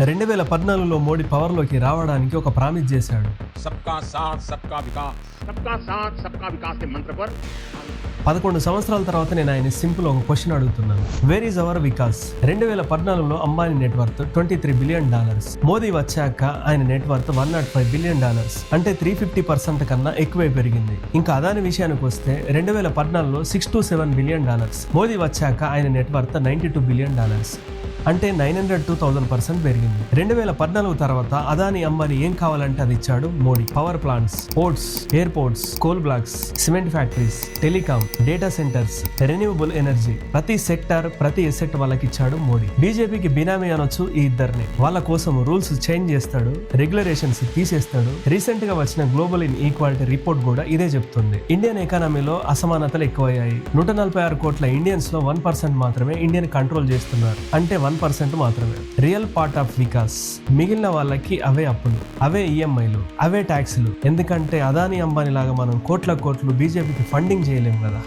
2014లో మోడీ పవర్లోకి రావడానికి ఒక ప్రామిస్ చేశాడు. सबका साथ सबका विकास के मंत्र पर 11 సంవత్సరాల తర్వాత నేను ఆయన సింపుల్ ఒక క్వశ్చన్ అడుగుతున్నాను. Where is our vikas? 2014లో అంబానీ నెట్వర్త్ $23 బిలియన్. మోదీ వచ్చాక ఆయన నెట్వర్త్ $105 బిలియన్, అంటే 350% కన్నా ఎక్కువే పెరిగింది. ఇంకా అదాని విషయానికి వస్తే 2014లో $6 to 7 బిలియన్. మోదీ వచ్చాక ఆయన నెట్వర్త్ $92 బిలియన్, అంటే 900 to 1000% పెరిగింది. 2014 తర్వాత అదాని అంబానీ ఏం కావాలంటే అది ఇచ్చాడు Modi. Power plants, ports, airports, coal blocks, cement factories, telecom, data centres, renewable energy, ప్రతి సెక్టర్ ప్రతి ఎసెట్ వాళ్ళకి ఇచ్చాడు మోడీ. బీజేపీకి బినామీ అనొచ్చు ఈ ఇద్దరిని. వాళ్ళ కోసం రూల్స్ చేంజ్ చేస్తాడు, రెగ్యులేషన్స్ తీసేస్తాడు. రీసెంట్ గా వచ్చిన గ్లోబల్ ఇన్ ఈక్వాలిటీ రిపోర్ట్ కూడా ఇదే చెప్తుంది. ఇండియన్ ఎకానమీలో అసమానతలు ఎక్కువయ్యాయి. 146 కోట్ల ఇండియన్స్ లో 1% మాత్రమే ఇండియన్ కంట్రోల్ చేస్తున్నారు, అంటే 1% మాత్రమే రియల్ పార్ట్ ఆఫ్ వికాస్. మిగిలిన వాళ్ళకి అవే అప్పులు, అవే ఈఎంఐలు, అవే ట్యాక్సులు. ఎందుకంటే అదాని అంబానీ లాగా మనం కోట్ల కోట్లు బీజేపీకి ఫండింగ్ చేయలేం కదా.